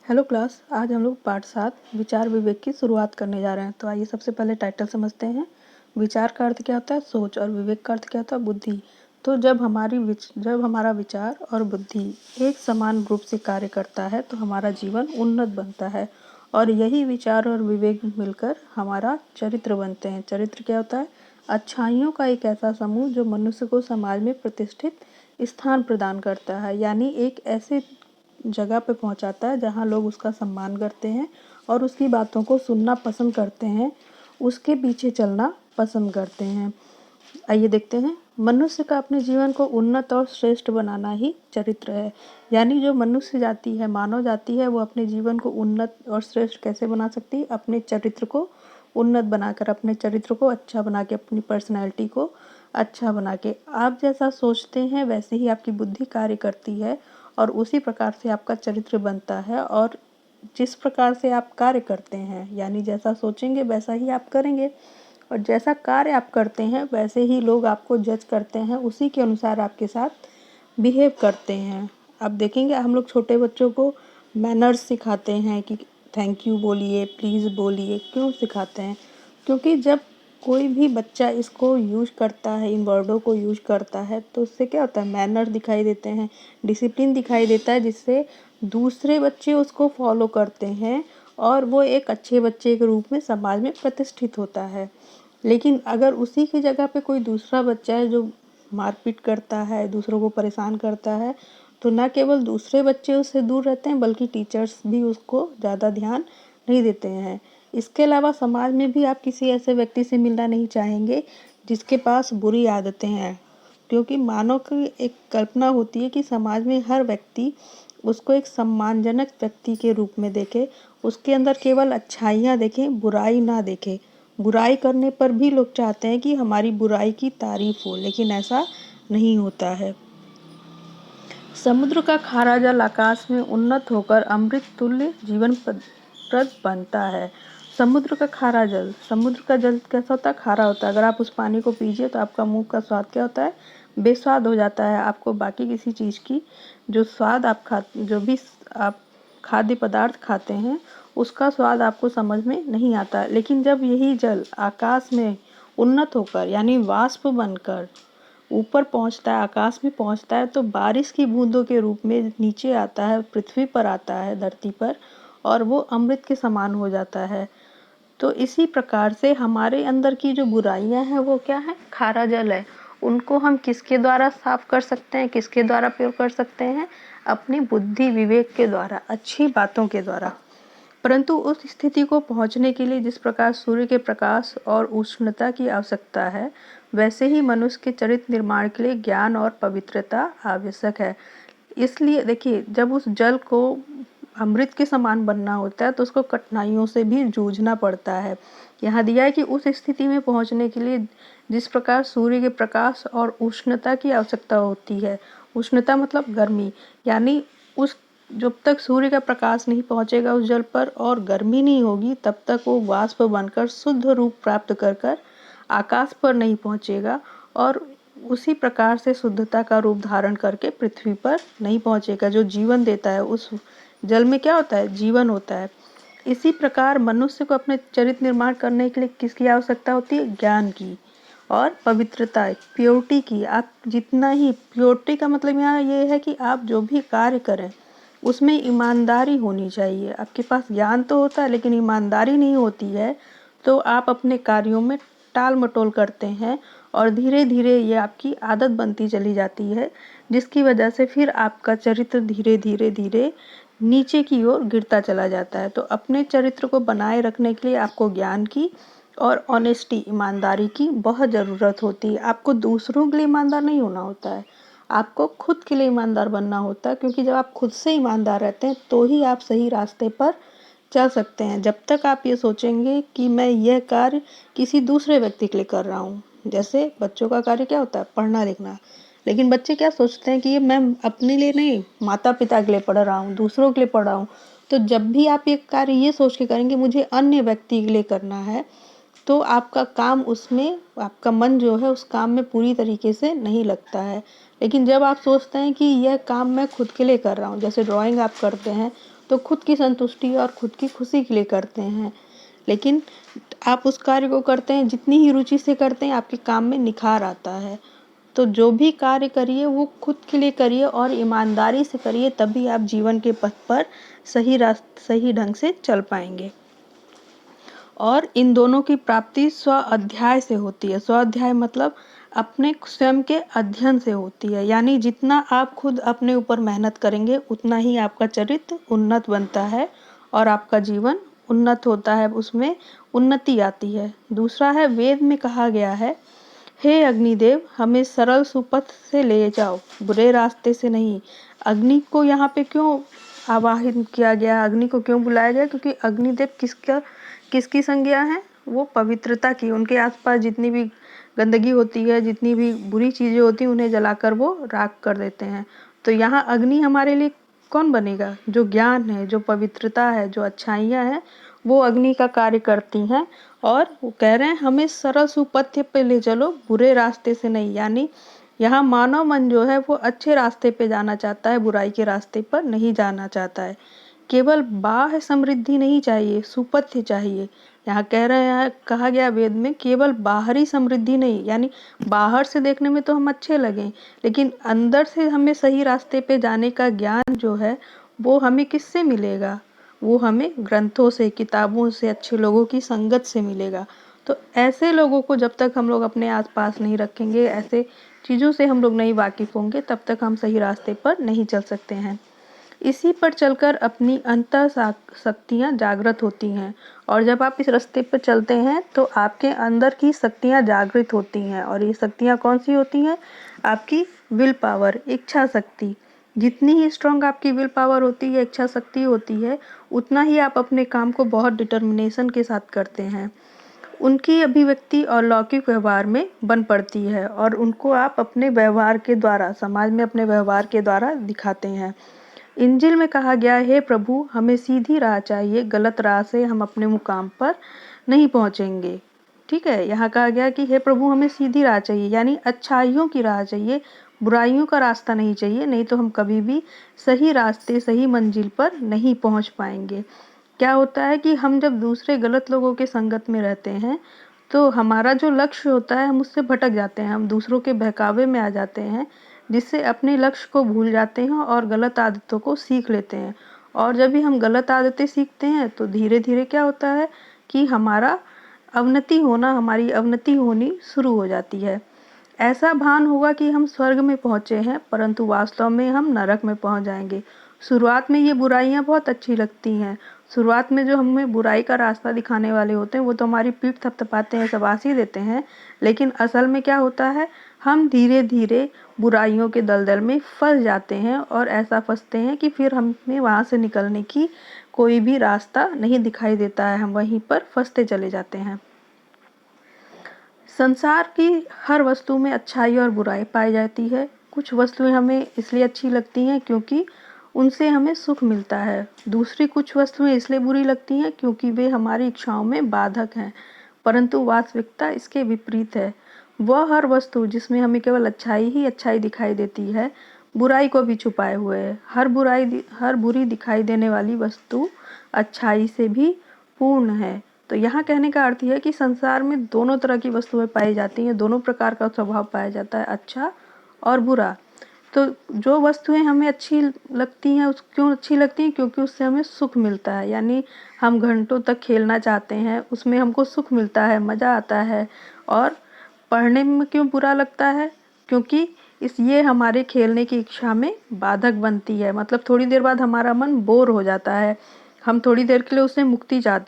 Hello class, आज हम लोग पाठ 7 विचार विवेक की शुरुआत करने जा रहे हैं। तो आइए सबसे पहले टाइटल समझते हैं। विचार का अर्थ क्या होता है? सोच। और विवेक का अर्थ क्या होता है? बुद्धि। तो जब हमारा विचार और बुद्धि एक समान रूप से कार्य करता है तो हमारा जीवन उन्नत बनता है। और यही विचार और विवेक मिलकर हमारा चरित्र बनते हैं। चरित्र क्या होता है? अच्छाइयों का एक ऐसा समूह जो मनुष्य को समाज में प्रतिष्ठित स्थान प्रदान करता है, यानी एक ऐसे जगह पे पहुंचाता है जहां लोग उसका सम्मान करते हैं और उसकी बातों को सुनना पसंद करते हैं, उसके पीछे चलना पसंद करते हैं। आइए देखते हैं। मनुष्य का अपने जीवन को उन्नत और श्रेष्ठ बनाना ही चरित्र है। यानी जो मनुष्य जाति है, मानव जाति है, वो अपने जीवन को उन्नत और श्रेष्ठ कैसे बना सकती है? अपने चरित्र को उन्नत बनाकर, अपने चरित्र को अच्छा बना के, अपनी पर्सनैलिटी को अच्छा बना के। आप जैसा सोचते हैं वैसे ही आपकी बुद्धि कार्य करती है और उसी प्रकार से आपका चरित्र बनता है। और जिस प्रकार से आप कार्य करते हैं, यानी जैसा सोचेंगे वैसा ही आप करेंगे, और जैसा कार्य आप करते हैं वैसे ही लोग आपको जज करते हैं, उसी के अनुसार आपके साथ बिहेव करते हैं। आप देखेंगे हम लोग छोटे बच्चों को मैनर्स सिखाते हैं कि थैंक यू बोलिए, प्लीज़ बोलिए। क्यों सिखाते हैं? क्योंकि जब कोई भी बच्चा इसको यूज करता है, इन वर्डों को यूज करता है, तो उससे क्या होता है? मैनर दिखाई देते हैं, डिसिप्लिन दिखाई देता है, जिससे दूसरे बच्चे उसको फॉलो करते हैं और वो एक अच्छे बच्चे के रूप में समाज में प्रतिष्ठित होता है। लेकिन अगर उसी की जगह पे कोई दूसरा बच्चा है जो मारपीट करता है, दूसरों को परेशान करता है, तो न केवल दूसरे बच्चे उससे दूर रहते हैं बल्कि टीचर्स भी उसको ज़्यादा ध्यान नहीं देते हैं। इसके अलावा समाज में भी आप किसी ऐसे व्यक्ति से मिलना नहीं चाहेंगे जिसके पास बुरी आदतें हैं, क्योंकि मानव की एक कल्पना होती है कि समाज में हर व्यक्ति उसको एक सम्मानजनक व्यक्ति के रूप में देखे, उसके अंदर केवल अच्छाइयाँ देखें, बुराई ना देखे। बुराई करने पर भी लोग चाहते हैं कि हमारी बुराई की तारीफ हो, लेकिन ऐसा नहीं होता है। समुद्र का खारा जल आकाश में उन्नत होकर अमृत तुल्य जीवन प्रद बनता है। समुद्र का खारा जल, समुद्र का जल कैसा होता है? खारा होता है। अगर आप उस पानी को पीजिए तो आपका मुंह का स्वाद क्या होता है? बेस्वाद हो जाता है। आपको बाकी किसी चीज़ की जो स्वाद जो भी आप खाद्य पदार्थ खाते हैं उसका स्वाद आपको समझ में नहीं आता। लेकिन जब यही जल आकाश में उन्नत होकर, यानी वाष्प बनकर ऊपर पहुंचता है, आकाश में पहुंचता है, तो बारिश की बूंदों के रूप में नीचे आता है, पृथ्वी पर आता है, धरती पर, और वो अमृत के समान हो जाता है। तो इसी प्रकार से हमारे अंदर की जो बुराइयां हैं वो क्या है? खारा जल है। उनको हम किसके द्वारा साफ कर सकते हैं, किसके द्वारा प्योर कर सकते हैं? अपनी बुद्धि विवेक के द्वारा, अच्छी बातों के द्वारा। परंतु उस स्थिति को पहुंचने के लिए जिस प्रकार सूर्य के प्रकाश और उष्णता की आवश्यकता है, वैसे ही मनुष्य के चरित्र निर्माण के लिए ज्ञान और पवित्रता आवश्यक है। इसलिए देखिए, जब उस जल को अमृत के समान बनना होता है तो उसको कठिनाइयों से भी जूझना पड़ता है। यहाँ दिया है कि उस स्थिति में पहुंचने के लिए जिस प्रकार सूर्य के प्रकाश और उष्णता की आवश्यकता होती है, उष्णता मतलब गर्मी, यानी उस जब तक सूर्य का प्रकाश नहीं पहुंचेगा उस जल पर और गर्मी नहीं होगी, तब तक वो वाष्प बनकर शुद्ध रूप प्राप्त कर कर आकाश पर नहीं पहुंचेगा, और उसी प्रकार से शुद्धता का रूप धारण करके पृथ्वी पर नहीं पहुंचेगा। जो जीवन देता है, उस जल में क्या होता है? जीवन होता है। इसी प्रकार मनुष्य को अपने चरित्र निर्माण करने के लिए किसकी आवश्यकता होती है? ज्ञान की और पवित्रता, प्योरिटी की। आप जितना ही, प्योरिटी का मतलब यहाँ ये है कि आप जो भी कार्य करें उसमें ईमानदारी होनी चाहिए। आपके पास ज्ञान तो होता है लेकिन ईमानदारी नहीं होती है, तो आप अपने कार्यों में टाल मटोल करते हैं और धीरे धीरे ये आपकी आदत बनती चली जाती है, जिसकी वजह से फिर आपका चरित्र धीरे धीरे धीरे नीचे की ओर गिरता चला जाता है। तो अपने चरित्र को बनाए रखने के लिए आपको ज्ञान की और ऑनेस्टी, ईमानदारी की बहुत ज़रूरत होती है। आपको दूसरों के लिए ईमानदार नहीं होना होता है, आपको खुद के लिए ईमानदार बनना होता है, क्योंकि जब आप खुद से ईमानदार रहते हैं तो ही आप सही रास्ते पर चल सकते हैं। जब तक आप ये सोचेंगे कि मैं यह कार्य किसी दूसरे व्यक्ति के लिए कर रहा हूँ, जैसे बच्चों का कार्य क्या होता है? पढ़ना लिखना। लेकिन बच्चे क्या सोचते हैं कि ये मैं अपने लिए नहीं, माता पिता के लिए पढ़ रहा हूँ, दूसरों के लिए पढ़ रहा हूँ। तो जब भी आप ये कार्य ये सोच के करेंगे मुझे अन्य व्यक्ति के लिए करना है, तो आपका काम उसमें, आपका मन जो है उस काम में पूरी तरीके से नहीं लगता है। लेकिन जब आप सोचते हैं कि यह काम मैं खुद के लिए कर रहा हूँ, जैसे ड्राइंग आप करते हैं तो खुद की संतुष्टि और खुद की खुशी के लिए करते हैं। लेकिन आप उस कार्य को करते हैं, जितनी ही रुचि से करते हैं, आपके काम में निखार आता है। तो जो भी कार्य करिए वो खुद के लिए करिए और ईमानदारी से करिए, तभी आप जीवन के पथ पर सही ढंग से चल पाएंगे। और इन दोनों की प्राप्ति स्व अध्याय से होती है। स्व अध्याय मतलब अपने स्वयं के अध्ययन से होती है, यानी जितना आप खुद अपने ऊपर मेहनत करेंगे उतना ही आपका चरित्र उन्नत बनता है और आपका जीवन उन्नत होता है, उसमें उन्नति आती है। दूसरा है, वेद में कहा गया है, हे अग्निदेव हमें सरल सुपथ से ले जाओ, बुरे रास्ते से नहीं। अग्नि को यहाँ पे क्यों आवाहित किया गया, अग्नि को क्यों बुलाया गया? क्योंकि अग्निदेव किसकी संज्ञा है? वो पवित्रता की। उनके आसपास जितनी भी गंदगी होती है, जितनी भी बुरी चीज़ें होती हैं, उन्हें जलाकर वो राख कर देते हैं। तो यहाँ अग्नि हमारे लिए कौन बनेगा? जो ज्ञान है, जो पवित्रता है, जो अच्छाइयाँ हैं, वो अग्नि का कार्य करती हैं। और वो कह रहे हैं हमें सरल सुपथ्य पे ले चलो, बुरे रास्ते से नहीं। यानी यहाँ मानव मन जो है वो अच्छे रास्ते पे जाना चाहता है, बुराई के रास्ते पर नहीं जाना चाहता है। केवल बाह्य समृद्धि नहीं चाहिए, सुपथ्य चाहिए। यहाँ कह रहे हैं, कहा गया वेद में, केवल बाहरी समृद्धि नहीं, यानी बाहर से देखने में तो हम अच्छे लगें, लेकिन अंदर से हमें सही रास्ते पे जाने का ज्ञान जो है वो हमें किससे मिलेगा? वो हमें ग्रंथों से, किताबों से, अच्छे लोगों की संगत से मिलेगा। तो ऐसे लोगों को जब तक हम लोग अपने आसपास नहीं रखेंगे, ऐसे चीज़ों से हम लोग नहीं वाकिफ होंगे, तब तक हम सही रास्ते पर नहीं चल सकते हैं। इसी पर चलकर अपनी अंतः शक्तियाँ जागृत होती हैं, और जब आप इस रास्ते पर चलते हैं तो आपके अंदर की शक्तियाँ जागृत होती हैं। और ये शक्तियाँ कौन सी होती हैं? आपकी विल पावर, इच्छा शक्ति। जितनी ही स्ट्रांग आपकी विल पावर होती है, इच्छा शक्ति होती है, उतना ही आप अपने काम को बहुत डिटर्मिनेशन के साथ करते हैं। उनकी अभिव्यक्ति और लौकिक व्यवहार में बन पड़ती है, और उनको आप अपने व्यवहार के द्वारा, समाज में अपने व्यवहार के द्वारा दिखाते हैं। इंजिल में कहा गया, हे प्रभु हमें सीधी राह चाहिए, गलत राह से हम अपने मुकाम पर नहीं पहुंचेंगे। ठीक है, यहाँ कहा गया कि हे प्रभु हमें सीधी राह चाहिए, यानी अच्छाइयों की राह चाहिए, बुराइयों का रास्ता नहीं चाहिए, नहीं तो हम कभी भी सही रास्ते, सही मंजिल पर नहीं पहुंच पाएंगे। क्या होता है कि हम जब दूसरे गलत लोगों के संगत में रहते हैं तो हमारा जो लक्ष्य होता है हम उससे भटक जाते हैं, हम दूसरों के बहकावे में आ जाते हैं, जिससे अपने लक्ष्य को भूल जाते हैं और गलत आदतों को सीख लेते हैं। और जब भी हम गलत आदतें सीखते हैं तो धीरे धीरे क्या होता है कि हमारी अवनति होनी शुरू हो जाती है। ऐसा भान होगा कि हम स्वर्ग में पहुँचे हैं, परंतु वास्तव में हम नरक में पहुँच जाएंगे। शुरुआत में ये बुराइयाँ बहुत अच्छी लगती हैं। शुरुआत में जो हमें बुराई का रास्ता दिखाने वाले होते हैं वो तो हमारी पीठ थपथपाते हैं, शाबाशी देते हैं, लेकिन असल में क्या होता है, हम धीरे धीरे बुराइयों के दलदल में फंस जाते हैं, और ऐसा फंसते हैं कि फिर हमें वहाँ से निकलने की कोई भी रास्ता नहीं दिखाई देता है, हम वहीं पर फंसते चले जाते हैं। संसार की हर वस्तु में अच्छाई और बुराई पाई जाती है। कुछ वस्तुएं हमें इसलिए अच्छी लगती हैं क्योंकि उनसे हमें सुख मिलता है। दूसरी कुछ वस्तुएं इसलिए बुरी लगती हैं क्योंकि वे हमारी इच्छाओं में बाधक हैं। परंतु वास्तविकता इसके विपरीत है। वह हर वस्तु जिसमें हमें केवल अच्छाई ही अच्छाई दिखाई देती है, बुराई को भी छुपाए हुए है। हर बुरी दिखाई देने वाली वस्तु अच्छाई से भी पूर्ण है। तो यहाँ कहने का अर्थ है कि संसार में दोनों तरह की वस्तुएं पाई जाती हैं, दोनों प्रकार का स्वभाव पाया जाता है, अच्छा और बुरा। तो जो वस्तुएं हमें अच्छी लगती हैं, उस क्यों अच्छी लगती हैं? क्योंकि उससे हमें सुख मिलता है, यानी हम घंटों तक खेलना चाहते हैं, उसमें हमको सुख मिलता है, मज़ा आता है। और पढ़ने में क्यों बुरा लगता है? क्योंकि ये हमारे खेलने की इच्छा में बाधक बनती है, मतलब थोड़ी देर बाद हमारा मन बोर हो जाता है, हम थोड़ी देर के लिए उससे मुक्ति चाहते हैं।